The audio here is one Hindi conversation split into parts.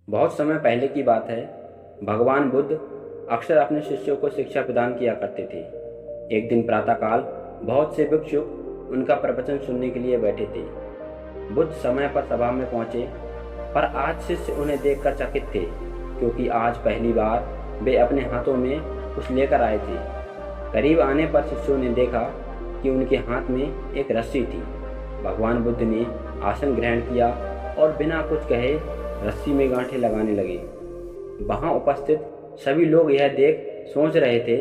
बहुत समय पहले की बात है। भगवान बुद्ध अक्सर अपने शिष्यों को शिक्षा प्रदान किया करते थे। एक दिन प्रातःकाल बहुत से भिक्षुक उनका प्रवचन सुनने के लिए बैठे थे। बुद्ध समय पर सभा में पहुंचे, पर आज शिष्य उन्हें देखकर चकित थे, क्योंकि आज पहली बार वे अपने हाथों में कुछ लेकर आए थे। करीब आने पर शिष्यों ने देखा कि उनके हाथ में एक रस्सी थी। भगवान बुद्ध ने आसन ग्रहण किया और बिना कुछ कहे रस्सी में गांठें लगाने लगे। वहां उपस्थित सभी लोग यह देख सोच रहे थे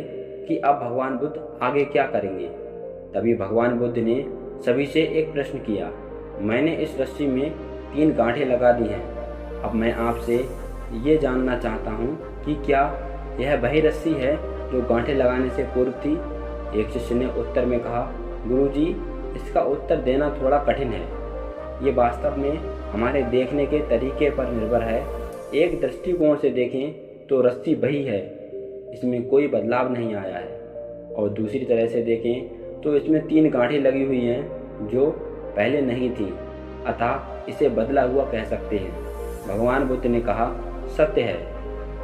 कि अब भगवान बुद्ध आगे क्या करेंगे। तभी भगवान बुद्ध ने सभी से एक प्रश्न किया, मैंने इस रस्सी में 3 गांठें लगा दी हैं। अब मैं आपसे ये जानना चाहता हूँ कि क्या यह वही रस्सी है जो गांठें लगाने से पूर्व थी। एक शिष्य ने उत्तर में कहा, गुरुजी, इसका उत्तर देना थोड़ा कठिन है। ये वास्तव में हमारे देखने के तरीके पर निर्भर है। एक दृष्टिकोण से देखें तो रस्सी वही है, इसमें कोई बदलाव नहीं आया है, और दूसरी तरह से देखें तो इसमें 3 गांठें लगी हुई हैं जो पहले नहीं थी, अतः इसे बदला हुआ कह सकते हैं। भगवान बुद्ध ने कहा, सत्य है,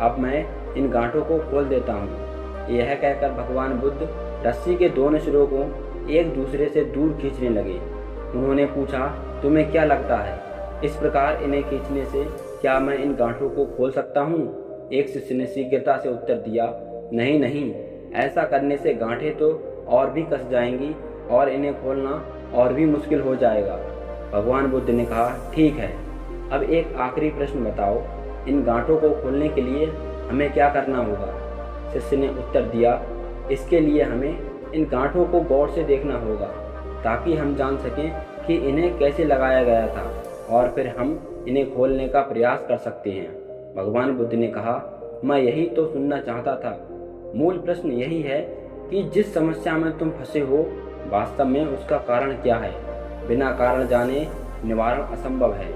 अब मैं इन गांठों को खोल देता हूँ। यह कहकर भगवान बुद्ध रस्सी के दोनों सिरों को एक दूसरे से दूर खींचने लगे। उन्होंने पूछा, तुम्हें क्या लगता है, इस प्रकार इन्हें खींचने से क्या मैं इन गांठों को खोल सकता हूँ? एक शिष्य ने शीघ्रता से उत्तर दिया, नहीं नहीं, ऐसा करने से गांठें तो और भी कस जाएंगी और इन्हें खोलना और भी मुश्किल हो जाएगा। भगवान बुद्ध ने कहा, ठीक है, अब एक आखिरी प्रश्न बताओ, इन गांठों को खोलने के लिए हमें क्या करना होगा? शिष्य ने उत्तर दिया, इसके लिए हमें इन गांठों को गौर से देखना होगा, ताकि हम जान सकें कि इन्हें कैसे लगाया गया था, और फिर हम इन्हें खोलने का प्रयास कर सकते हैं। भगवान बुद्ध ने कहा, मैं यही तो सुनना चाहता था। मूल प्रश्न यही है कि जिस समस्या में तुम फंसे हो, वास्तव में उसका कारण क्या है। बिना कारण जाने निवारण असंभव है।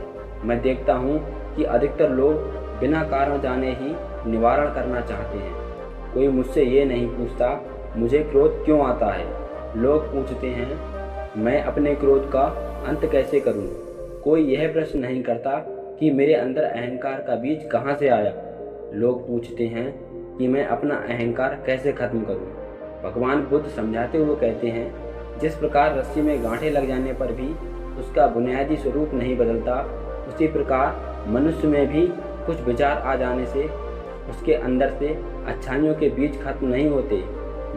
मैं देखता हूँ कि अधिकतर लोग बिना कारण जाने ही निवारण करना चाहते हैं। कोई मुझसे ये नहीं पूछता, मुझे क्रोध क्यों आता है। लोग पूछते हैं, मैं अपने क्रोध का अंत कैसे करूं? कोई यह प्रश्न नहीं करता कि मेरे अंदर अहंकार का बीज कहां से आया। लोग पूछते हैं कि मैं अपना अहंकार कैसे खत्म करूं। भगवान बुद्ध समझाते हुए कहते हैं, जिस प्रकार रस्सी में गांठें लग जाने पर भी उसका बुनियादी स्वरूप नहीं बदलता, उसी प्रकार मनुष्य में भी कुछ विचार आ जाने से उसके अंदर से अच्छाइयों के बीज खत्म नहीं होते।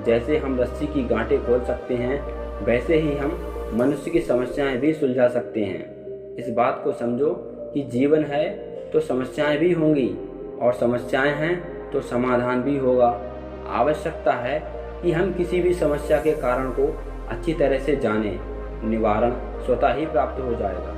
जैसे हम रस्सी की गांठें खोल सकते हैं, वैसे ही हम मनुष्य की समस्याएं भी सुलझा सकते हैं। इस बात को समझो कि जीवन है तो समस्याएं भी होंगी, और समस्याएं हैं तो समाधान भी होगा। आवश्यकता है कि हम किसी भी समस्या के कारण को अच्छी तरह से जानें, निवारण स्वतः ही प्राप्त हो जाएगा।